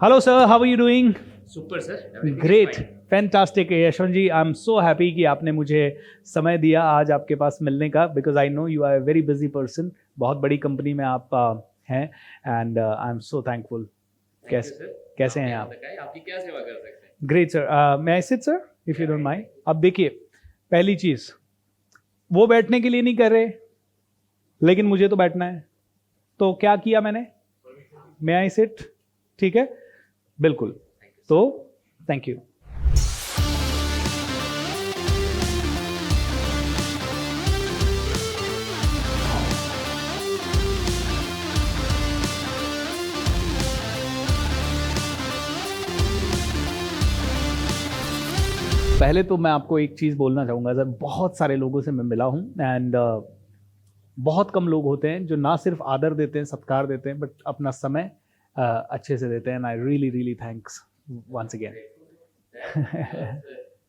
Hello, sir. How are you doing? Super sir. Everything is Great. fine. Fantastic Yashwant ji, I am so happy कि आपने मुझे समय दिया आज आपके पास मिलने का, because I know you are a very busy person. बहुत बड़ी कंपनी में आप हैं and I am so thankful. Thank you, sir. कैसे हैं आपने आप? बताया आपकी क्या सेवा कर सकते हैं? Great sir. May I sit sir if you don't mind. अब देखिए, पहली चीज़, वो बैठने के लिए नहीं कर रहे, लेकिन मुझे तो बैठना है. तो क्या किया मैंने? मैं आई सिट. ठीक है, बिल्कुल. तो थैंक यू. पहले तो मैं आपको एक चीज़ बोलना चाहूँगा सर. बहुत सारे लोगों से मैं मिला हूँ एंड बहुत कम लोग होते हैं जो ना सिर्फ आदर देते हैं, सत्कार देते हैं, बट अपना समय अच्छे से देते हैं. And I really really thanks once again.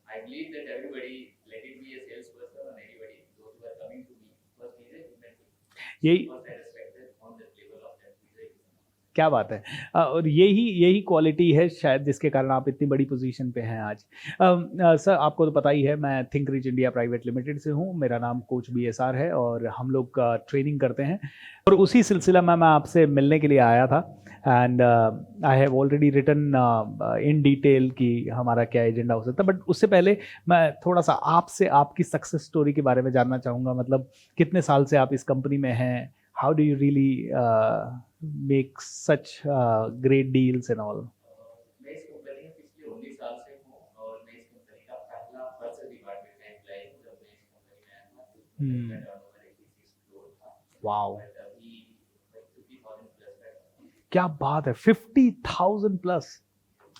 I believe that everybody, let it be a salesperson or anybody, those who are coming to me, first is a human being. यही First satisfaction on the level of that is a human. क्या बात है. और यही quality है शायद जिसके कारण आप इतनी बड़ी पोजीशन पे हैं आज. सर, आपको तो पता ही है, मैं think rich India private limited से हूँ. मेरा नाम कोच BSR है और हम लोग ट्रेनिंग करते हैं. और उसी सिलसिला में मैं आपसे मिलने के लिए आया था. And I have already written in detail कि हमारा क्या एजेंडा हो सकता है. बट उससे पहले मैं थोड़ा सा आपसे आपकी सक्सेस स्टोरी के बारे में जानना चाहूँगा. मतलब कितने साल से आप इस कंपनी में हैं? How do you really make such great deals and all? मैं इस कंपनी में पिछले 19 साल से हूँ और मैं इस कंपनी का पहला पर्चेज डिपार्टमेंट का एम्प्लॉय हूँ. जब मैं इस कंपनी में आया था तो मेरा टर्नओवर 86 करोड़ था. वाओ, बट अभी 50,000 प्लस है. क्या बात है. 50,000 प्लस.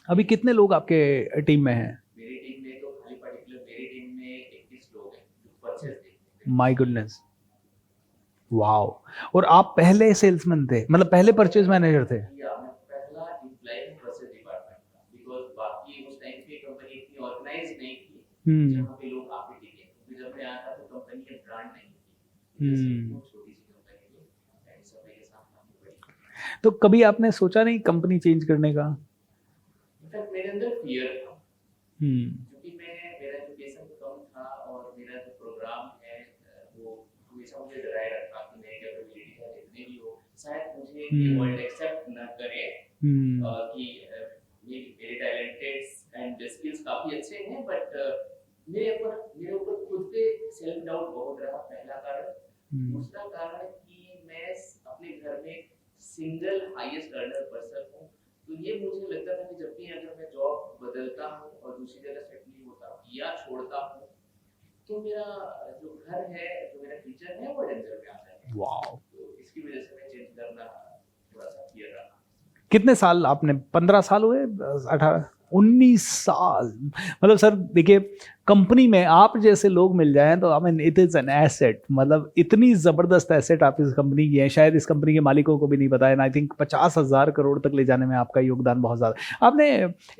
अभी कितने लोग आपके टीम में हैं? मेरी टीम में तो खाली पर्टिकुलर मेरी टीम में 21 लोग हैं जो परचेज देखते हैं. My goodness. वाओ. और आप पहले सेल्समैन थे, मतलब पहले परचेज मैनेजर थे? या मैं पहला एम्प्लॉय हूँ परचेज डिपार्टमेंट का, बिकॉज बाकी उस टाइम पे कंपनी इतनी ऑर्गेनाइज नहीं थी जहाँ पे लोग काफी टिके. क्योंकि जब मैं आया था तो कंपनी की ब्रांड नहीं थी. बहुत छोटी सी कंपनी थी एंड सब के साथ काफी बड़ी. तो कभी आपने सोचा नहीं कंपनी चेंज करने का? इनफैक्ट मेरे अंदर फियर था क्योंकि मेरा एजुकेशन कम था और मेरा जो प्रोग्राम है वो हमेशा मुझे डराए रखा कि मेरी कैपेबिलिटी है जितनी भी हो, शायद मुझे ये वर्ल्ड एक्सेप्ट ना करे कि मेरे टैलेंटेड एंड स्किल्स काफी अच्छे हैं, बट मेरे ऊपर खुद पे सेल्फ डाउट बहुत रहा. पहला कारण. दूसरा कारण कि मैं अपने घर में सिंगल हाईएस्ट अर्नर पर्सन हूँ. तो ये मुझे लगता था कि जब भी अगर मैं जॉब बदलता हूँ और दूसरी जगह सेटल होता हूँ या छोड़ता हूँ तो मेरा जो घर है, जो मेरा फ्यूचर है, वो डेंजर में आ जाएगा. वाओ. तो इसकी वजह से मैं चेंज करना थोड़ा सा फियर रहा. कितने साल आपने? 15 साल हुए? 18 19 साल. मतलब सर देखिए, कंपनी में आप जैसे लोग मिल जाएं तो I mean it is an asset. मतलब इतनी ज़बरदस्त एसेट आप इस कंपनी की है, शायद इस कंपनी के मालिकों को भी नहीं पता है. आई थिंक 50,000 करोड़ तक ले जाने में आपका योगदान बहुत ज़्यादा. आपने,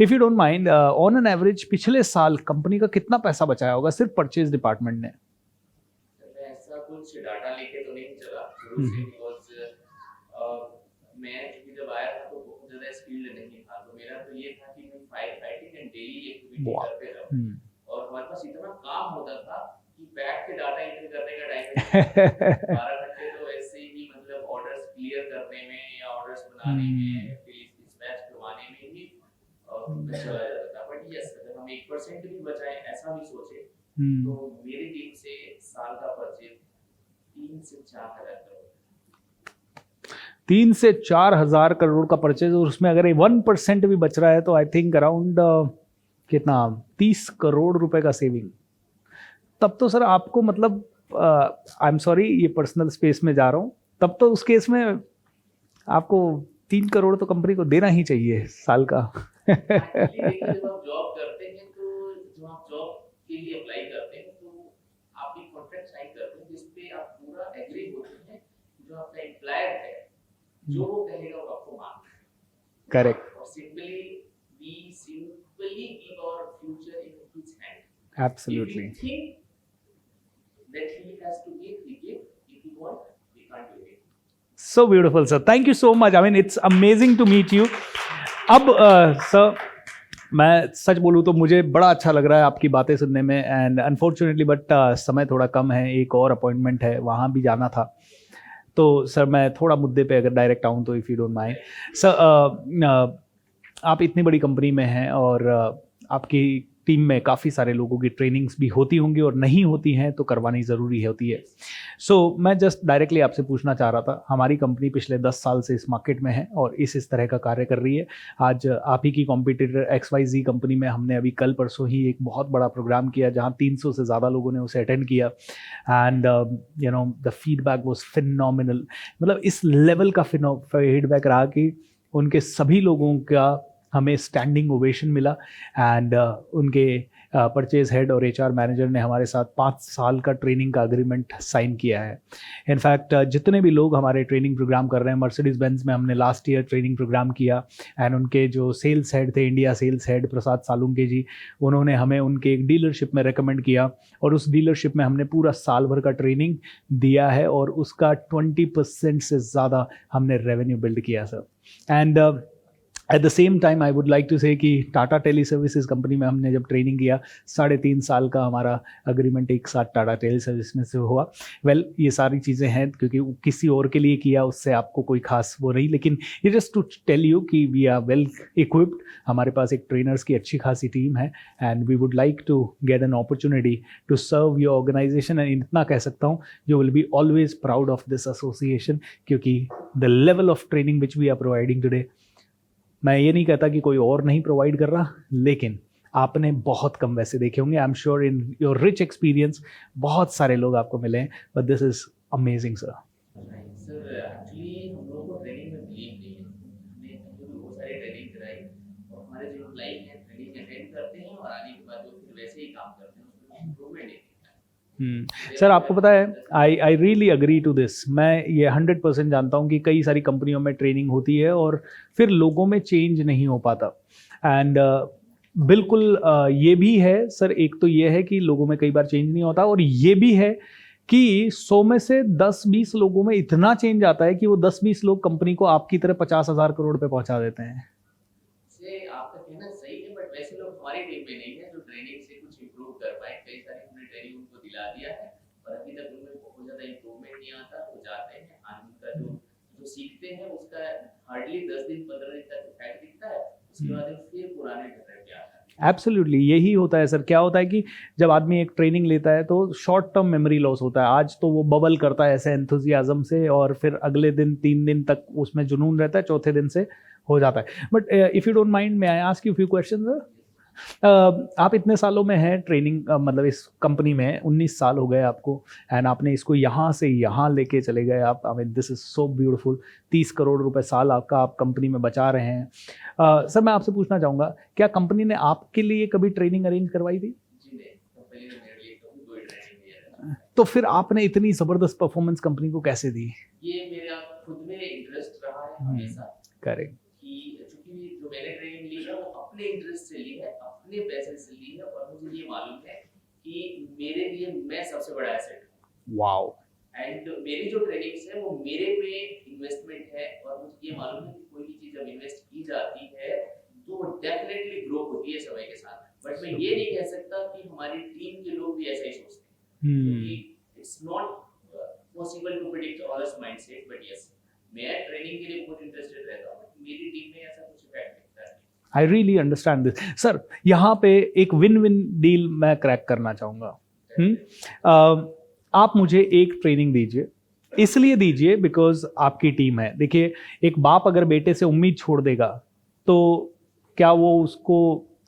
if you don't mind, on an average पिछले साल कंपनी का कितना पैसा बचाया होगा सिर्फ परचेज डिपार्टमेंट ने? मैं ऐसा कुछ डाटा लेके तो नहीं चला शुरू से, बिकॉज मैं क्योंकि जब आया था तो बहुत ज़्यादा स्किल्ड नहीं था. तो मेरा तो ये था कि मैं फाइटिंग एंड डेली एक्टिविटी करते रहूं. और हमारे पास इतना काम होता था कि बैठ के डाटा एंट्री करने का टाइम नहीं. 12 घंटे तो ऐसे ही मतलब ऑर्डर्स क्लियर करने में या ऑर्डर्स बनाने में, फिर डिस्पैच करवाने में ही चला जाता था. बट यस, अगर हम 1% भी बचाएं, ऐसा भी सोचे, तो मेरी टीम से साल का परचेज 3 से 4 हज़ार करोड़. 3 से 4 हज़ार करोड़ का परचेज, और उसमें अगर 1% भी बच रहा है तो आई थिंक अराउंड कितना, 30 करोड़ रुपए का सेविंग. तब तो सर आपको, मतलब आई एम सॉरी ये पर्सनल स्पेस में जा रहा हूँ, तब तो उस केस में आपको 3 करोड़ तो कंपनी को देना ही चाहिए साल का. जब आप जॉब करते हैं तो जो आप जॉब के लिए अप्लाई करते हैं तो आप एक कॉन्ट्रैक्ट साइन करते हैं जिसपे आप पूरा एग्री होते हैं. जो आपका एम्प्लॉयर है, जो वो कहेगा वो आपको मानना है. करेक्ट. और simply give our future in his hand. Absolutely. If we think that he has to give, he give. If he won't, we can't do it. So beautiful, sir. Thank you so much. I mean, it's amazing to meet you. अब sir मैं सच बोलूँ तो मुझे बड़ा अच्छा लग रहा है आपकी बातें सुनने में, एंड अनफॉर्चुनेटली बट समय थोड़ा कम है, एक और अपॉइंटमेंट है, वहाँ भी जाना था। तो सर मैं थोड़ा मुद्दे पे अगर डायरेक्ट आऊँ तो, if you don't mind sir, आप इतनी बड़ी कंपनी में हैं और आपकी टीम में काफ़ी सारे लोगों की ट्रेनिंग्स भी होती होंगी और नहीं होती हैं तो करवानी ज़रूरी होती है। सो मैं जस्ट डायरेक्टली आपसे पूछना चाह रहा था, हमारी कंपनी पिछले 10 साल से इस मार्केट में है और इस तरह का कार्य कर रही है। आज आप ही की कॉम्पिटिटर XYZ कंपनी में हमने अभी कल परसों ही एक बहुत बड़ा प्रोग्राम किया जहाँ 300 से ज़्यादा लोगों ने उसे अटेंड किया, and you know the feedback was phenomenal. मतलब इस लेवल का फीडबैक रहा कि उनके सभी लोगों का हमें स्टैंडिंग ओवेशन मिला, एंड उनके परचेज हेड और HR मैनेजर ने हमारे साथ 5 साल का ट्रेनिंग का एग्रीमेंट साइन किया है। इनफैक्ट जितने भी लोग हमारे ट्रेनिंग प्रोग्राम कर रहे हैं, मर्सिडीज बेंज में हमने लास्ट ईयर ट्रेनिंग प्रोग्राम किया, एंड उनके जो सेल्स हेड थे, इंडिया सेल्स हेड प्रसाद सालुंके जी, उन्होंने हमें उनके एक डीलरशिप में रेकमेंड किया और उस डीलरशिप में हमने पूरा साल भर का ट्रेनिंग दिया है और उसका 20% से ज़्यादा हमने रेवेन्यू बिल्ड किया sir. And at the same time I would like to say कि टाटा टेली सर्विसेज कंपनी में हमने जब ट्रेनिंग किया, 3.5 साल का हमारा अग्रीमेंट एक साथ टाटा टेली सर्विस में से हुआ। वेल ये सारी चीज़ें हैं क्योंकि किसी और के लिए किया, उससे आपको कोई खास वो नहीं, लेकिन ये जस्ट टू टेल यू कि वी आर वेल इक्विप्ड, हमारे पास एक ट्रेनर्स की अच्छी खासी टीम है, and we would like to get an opportunity to serve your organisation. And इतना कह सकता हूँ, you will be always proud of this association, क्योंकि the level of training which we are providing today, मैं ये नहीं कहता कि कोई और नहीं प्रोवाइड कर रहा, लेकिन आपने बहुत कम वैसे देखे होंगे। I am sure in your rich experience बहुत सारे लोग आपको मिले हैं, but this is amazing sir. Sir actually हम लोगों को ट्रेनिंग में बिलीव नहीं है। हमने बहुत सारी ट्रेनिंग कराई और हमारे जो एम्प्लॉई हैं ट्रेनिंग अटेंड करते हैं और आने के बाद वो फिर वैसे ही काम करते हैं, उसमें इम्प्रूवमेंट नहीं। सर आपको पता है, I really agree to this. मैं ये 100% जानता हूँ कि कई सारी कंपनियों में ट्रेनिंग होती है और फिर लोगों में चेंज नहीं हो पाता, एंड बिल्कुल ये भी है सर, एक तो ये है कि लोगों में कई बार चेंज नहीं होता, और ये भी है कि 100 में से 10-20 लोगों में इतना चेंज आता है कि वो 10-20 लोग कंपनी को आपकी तरह 50,000 करोड़ पे पहुंचा देते हैं। आपका कहना सही है, बट वैसे लोग हमारी टीम में नहीं है जो ट्रेनिंग से कुछ इंप्रूव कर पाए। कई सारी हमने ट्रेनिंग उनको दिला दिया है और अभी तक उनमें बहुत ज्यादा इंप्रूवमेंट नहीं आता। वो जाते हैं, उनका जो सीखते हैं उसका हार्डली 10 दिन 15 दिन तक इफेक्ट दिखता है, उसके बाद फिर पुराने ढर्रे पे आता है। एब्सोल्युटली यही होता है सर। क्या होता है कि जब आदमी एक ट्रेनिंग लेता है तो शॉर्ट टर्म मेमोरी लॉस होता है। आज तो वो बबल करता है ऐसे एंथुजियाज्म से, और फिर अगले दिन 3 दिन तक उसमें जुनून रहता है, चौथे दिन से हो जाता है। But if you don't mind, may I ask you few question sir. आप इतने सालों में हैं ट्रेनिंग, मतलब इस कंपनी में 19 साल हो गए आपको, एंड आपने इसको यहाँ से यहाँ लेके चले गए आप। I mean this is so beautiful. 30 crore रुपए साल आपका आप कंपनी में बचा रहे हैं। सर मैं आपसे पूछना चाहूँगा, क्या कंपनी ने आपके लिए कभी ट्रेनिंग अरेंज करवाई थी? तो फिर आपने इतनी ज़बरदस्त परफॉर्मेंस कंपनी को कैसे दी? ये मेरा खुद में इंटरेस्ट रहा है हमेशा। करेक्ट। कि चूंकि जो मैंने ट्रेनिंग ली है वो अपने इंटरेस्ट से ली है, अपने पैसे से ली है, और मुझे ये मालूम है कि मेरे लिए मैं सबसे बड़ा एसेट हूँ। वाओ। एंड मेरी जो ट्रेनिंग्स है वो मेरे में इन्वेस्टमेंट है, और मुझे ये मालूम है कि कोई भी चीज जब इन्वेस्ट की जाती है तो वो डेफिनेटली ग्रो होती है समय के साथ। बट मैं ये नहीं कह सकता कि हमारी टीम के लोग भी ऐसा ही सोचते हैं, क्योंकि it's not possible to predict others mindset. But yes, मैं ट्रेनिंग के लिए बहुत इंटरेस्टेड रहता हूँ, मेरी टीम में ऐसा कुछ इफेक्ट दिखता है। I really understand this sir. यहाँ पे एक विन विन डील मैं क्रैक करना चाहूँगा। आप मुझे एक ट्रेनिंग दीजिए, इसलिए दीजिए बिकॉज आपकी टीम है। देखिए, एक बाप अगर बेटे से उम्मीद छोड़ देगा तो क्या वो उसको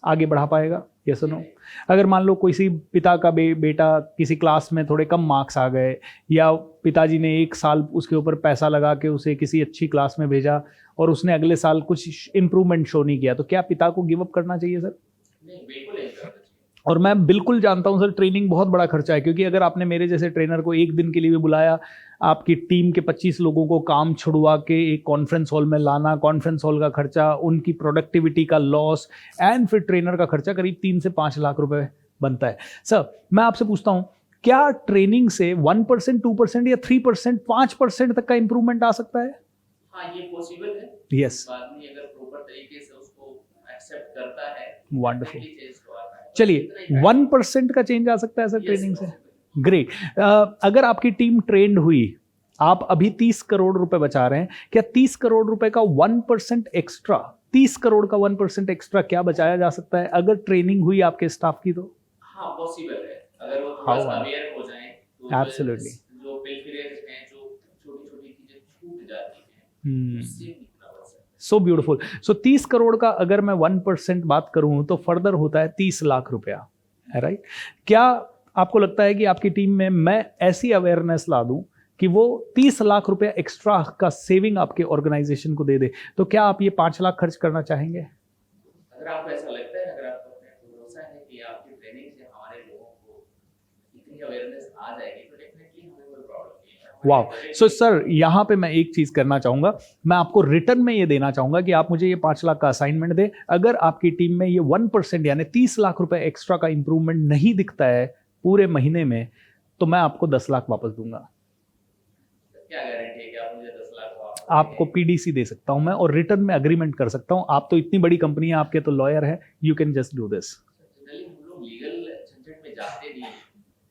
आगे बढ़ा पाएगा? यस और नो? अगर मान लो किसी पिता का बेटा किसी क्लास में थोड़े कम मार्क्स आ गए, या पिताजी ने 1 साल उसके ऊपर पैसा लगा के उसे किसी अच्छी क्लास में भेजा और उसने अगले साल कुछ इम्प्रूवमेंट शो नहीं किया, तो क्या पिता को गिव अप करना चाहिए सर? नहीं, बिल्कुल नहीं करना चाहिए। और मैं बिल्कुल जानता हूं सर, ट्रेनिंग बहुत बड़ा खर्चा है, क्योंकि अगर आपने मेरे जैसे ट्रेनर को एक दिन के लिए भी बुलाया, आपकी टीम के 25 लोगों को काम छुड़वा के एक कॉन्फ्रेंस हॉल में लाना, कॉन्फ्रेंस हॉल का खर्चा, उनकी प्रोडक्टिविटी का लॉस, एंड फिर ट्रेनर का खर्चा करीब 3 से 5 लाख रुपए बनता है। सर मैं आपसे पूछता हूँ, क्या ट्रेनिंग से 1%, 2% या 3%, 5% तक का इंप्रूवमेंट आ सकता है? हाँ, ये पॉसिबल है। यस। बाद में अगर प्रॉपर तरीके से उसको एक्सेप्ट करता है, वंडरफुल। definitely change तो आता है। चलिए इतना ही 1% का चेंज आ सकता है सर Yes, ट्रेनिंग से? possible। ग्रेट। अगर आपकी टीम ट्रेंड हुई, आप अभी 30 करोड़ रुपए बचा रहे हैं, क्या 30 करोड़ रुपए का 1% एक्स्ट्रा, 30 करोड़ का 1% एक्स्ट्रा क्या बचाया जा सकता है अगर ट्रेनिंग हुई आपके स्टाफ की? तो हाँ पॉसिबल है, अगर वो How थोड़ा सा are- अवेयर हो जाएं तो Absolutely। जो पिलफिरेज हैं, जो छोटी छोटी चीजें छूट जाती हैं, उससे कितना बच सकता है। So beautiful. सो 30 करोड़ का अगर मैं 1% बात करूं तो फर्दर होता है 30 लाख रुपया, है राइट? क्या आपको लगता है कि आपकी टीम में मैं ऐसी अवेयरनेस ला दूं कि वो 30 लाख रुपया एक्स्ट्रा का सेविंग आपके ऑर्गेनाइजेशन को दे दे, तो क्या आप ये 5 लाख खर्च करना चाहेंगे? अगर आपको ऐसा लगता है, अगर आपको अपने भरोसा है कि आपकी ट्रेनिंग से हमारे लोगों को इतनी अवेयरनेस आ जाएगी, तो डेफिनेटली हमें कोई प्रॉब्लम नहीं है। वाह। सो सर यहाँ पे मैं एक चीज करना चाहूंगा, मैं आपको रिटर्न में ये देना चाहूंगा कि आप मुझे ये 5 लाख का असाइनमेंट दे। अगर आपकी टीम में ये 1% यानी 30 लाख रुपए एक्स्ट्रा का इंप्रूवमेंट नहीं दिखता है पूरे महीने में, तो मैं आपको 10 लाख वापस दूंगा। क्या गारंटी है कि आप मुझे 10 लाख वापस आपको पीडीसी दे सकता हूं मैं, और रिटर्न में अग्रीमेंट कर सकता हूं। आप तो इतनी बड़ी कंपनी है, आपके तो लॉयर है, you can just do this. Generally हम लोग लीगल झंझट में जाते नहीं हैं,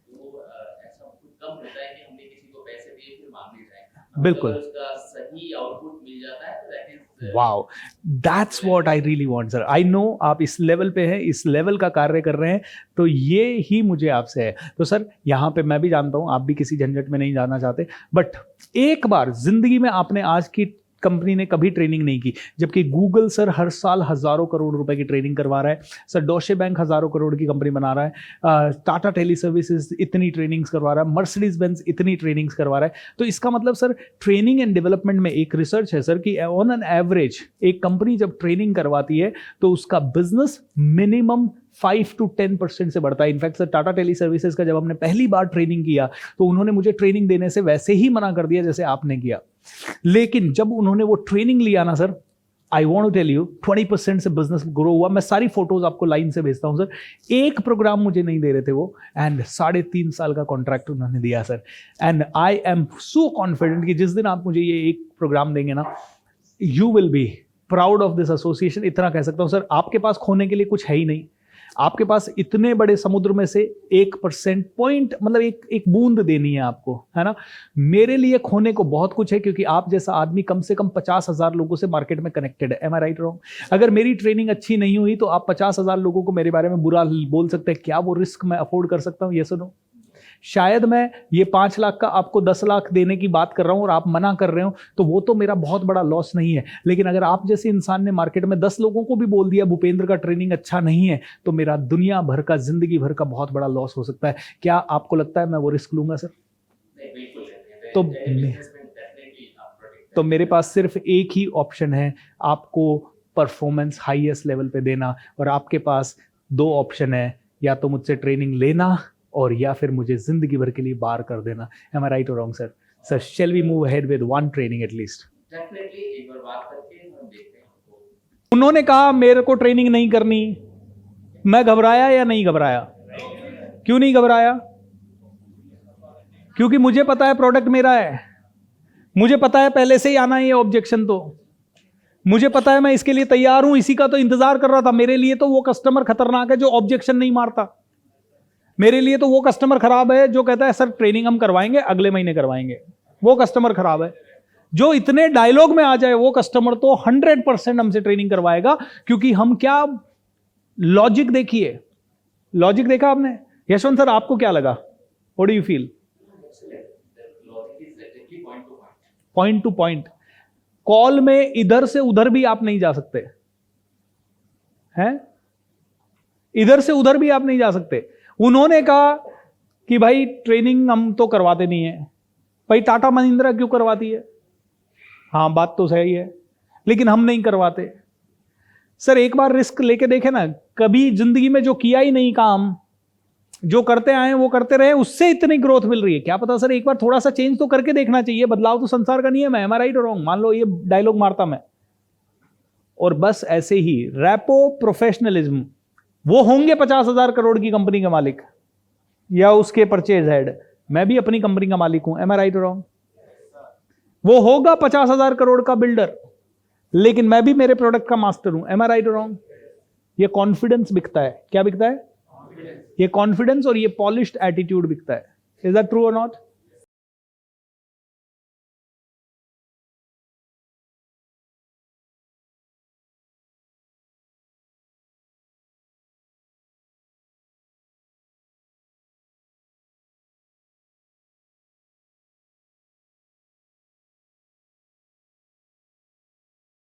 तो ऐसा बहुत कम होता है कि हमने किसी को पैसे दिए फिर मांगने जाए। बिल्कुल। अगर उसका सही आउटपुट मिल जाता है तो that is wow, that's what I really want sir. I know आप इस लेवल पे हैं, इस लेवल का कार्य कर रहे हैं, तो ये ही मुझे आपसे है। तो सर यहाँ पे मैं भी जानता हूँ आप भी किसी झंझट में नहीं जाना चाहते, बट एक बार जिंदगी में आपने आज की कंपनी ने कभी ट्रेनिंग नहीं की, जबकि गूगल सर हर साल हजारों करोड़ रुपए की ट्रेनिंग करवा रहा है सर, डॉशे बैंक हजारों करोड़ की कंपनी बना रहा है, टाटा टेली सर्विसेज इतनी ट्रेनिंग्स करवा रहा है, मर्सिडीज बेंज इतनी ट्रेनिंग्स करवा रहा है। तो इसका मतलब सर ट्रेनिंग एंड डेवलपमेंट में एक रिसर्च है सर कि ऑन एन एवरेज एक कंपनी जब ट्रेनिंग करवाती है तो उसका बिजनेस मिनिमम 5 to 10% से बढ़ता है। In fact sir Tata Teleservices का जब हमने पहली बार ट्रेनिंग किया तो उन्होंने मुझे ट्रेनिंग देने से वैसे ही मना कर दिया जैसे आपने किया, लेकिन जब उन्होंने वो ट्रेनिंग लिया ना sir, I want to tell you 20% से बिजनेस ग्रो हुआ। मैं सारी फोटोज आपको लाइन से भेजता हूं सर। एक प्रोग्राम मुझे नहीं दे रहे थे वो, एंड 3.5 साल का कॉन्ट्रैक्ट उन्होंने दिया sir. And I am so confident कि जिस दिन आप मुझे ये एक प्रोग्राम देंगे ना, you will be proud of this association. इतना कह सकता हूं सर, आपके पास खोने के लिए कुछ है ही नहीं। आपके पास इतने बड़े समुद्र में से 1% पॉइंट, मतलब एक बूंद देनी है आपको, है ना। मेरे लिए खोने को बहुत कुछ है, क्योंकि आप जैसा आदमी कम से कम 50,000 लोगों से मार्केट में कनेक्टेड है। M I right wrong? अगर मेरी ट्रेनिंग अच्छी नहीं हुई तो आप 50,000 लोगों को मेरे बारे में बुरा बोल सकते हैं। क्या वो रिस्क मैं अफोर्ड कर सकता हूं? ये सुनो, शायद मैं ये 5 लाख का आपको 10 लाख देने की बात कर रहा हूं और आप मना कर रहे हो, तो वो तो मेरा बहुत बड़ा लॉस नहीं है। लेकिन अगर आप जैसे इंसान ने मार्केट में 10 लोगों को भी बोल दिया भूपेंद्र का ट्रेनिंग अच्छा नहीं है, तो मेरा दुनिया भर का, जिंदगी भर का बहुत बड़ा लॉस हो सकता है। क्या आपको लगता है मैं वो रिस्क लूंगा सर? नहीं, बिल्कुल नहीं। तो डेफिनेटली आप प्रोटेक्ट तो मेरे पास सिर्फ एक ही ऑप्शन है, आपको परफॉर्मेंस हाईएस्ट लेवल पे देना, और आपके पास 2 ऑप्शन है, या तो मुझसे ट्रेनिंग लेना और या फिर मुझे जिंदगी भर के लिए बार कर देना। एम आई राइट और wrong sir? Sir shall we move ahead with 1 training at least? Definitely एक बार बात करके हम देखते हैं। उन्होंने कहा मेरे को ट्रेनिंग नहीं करनी, मैं घबराया या नहीं घबराया? क्यों नहीं घबराया? क्योंकि मुझे पता है प्रोडक्ट मेरा है, मुझे पता है पहले से ही आना है ये ऑब्जेक्शन, तो मुझे पता है मैं इसके लिए तैयार हूं, इसी का तो इंतजार कर रहा था। मेरे लिए तो वो कस्टमर खतरनाक है जो ऑब्जेक्शन नहीं मारता। मेरे लिए तो वो कस्टमर खराब है जो कहता है सर ट्रेनिंग हम करवाएंगे, अगले महीने करवाएंगे। वो कस्टमर खराब है। जो इतने डायलॉग में आ जाए वो कस्टमर तो 100% हमसे ट्रेनिंग करवाएगा, क्योंकि हम क्या लॉजिक देखिए, लॉजिक देखा आपने? यशवंत सर आपको क्या लगा? What do you feel? Point two point call में इधर से उधर भी आप नहीं जा सकते हैं, इधर से उधर भी आप नहीं जा सकते। उन्होंने कहा कि भाई ट्रेनिंग हम तो करवाते नहीं है। भाई टाटा महिंद्रा क्यों करवाती है? हाँ बात तो सही है, लेकिन हम नहीं करवाते। सर एक बार रिस्क लेके देखे ना, कभी जिंदगी में जो किया ही नहीं काम, जो करते आए वो करते रहे, उससे इतनी ग्रोथ मिल रही है। क्या पता सर एक बार थोड़ा सा चेंज तो करके देखना चाहिए। बदलाव तो संसार का नियम है। एम आई राइट और रॉन्ग? मान लो ये डायलॉग मारता मैं, और बस ऐसे ही रैपो प्रोफेशनलिज्म, वो होंगे 50,000 करोड़ की कंपनी के मालिक या उसके परचेज हेड, मैं भी अपनी कंपनी का मालिक हूं। एम आई राइट और रॉन्ग? वो होगा 50,000 करोड़ का बिल्डर, लेकिन मैं भी मेरे प्रोडक्ट का मास्टर हूं। एम आई राइट और रॉन्ग? ये कॉन्फिडेंस बिकता है। क्या बिकता है? ये कॉन्फिडेंस और ये पॉलिश्ड एटीट्यूड बिकता है। इज दैट ट्रू और नॉट?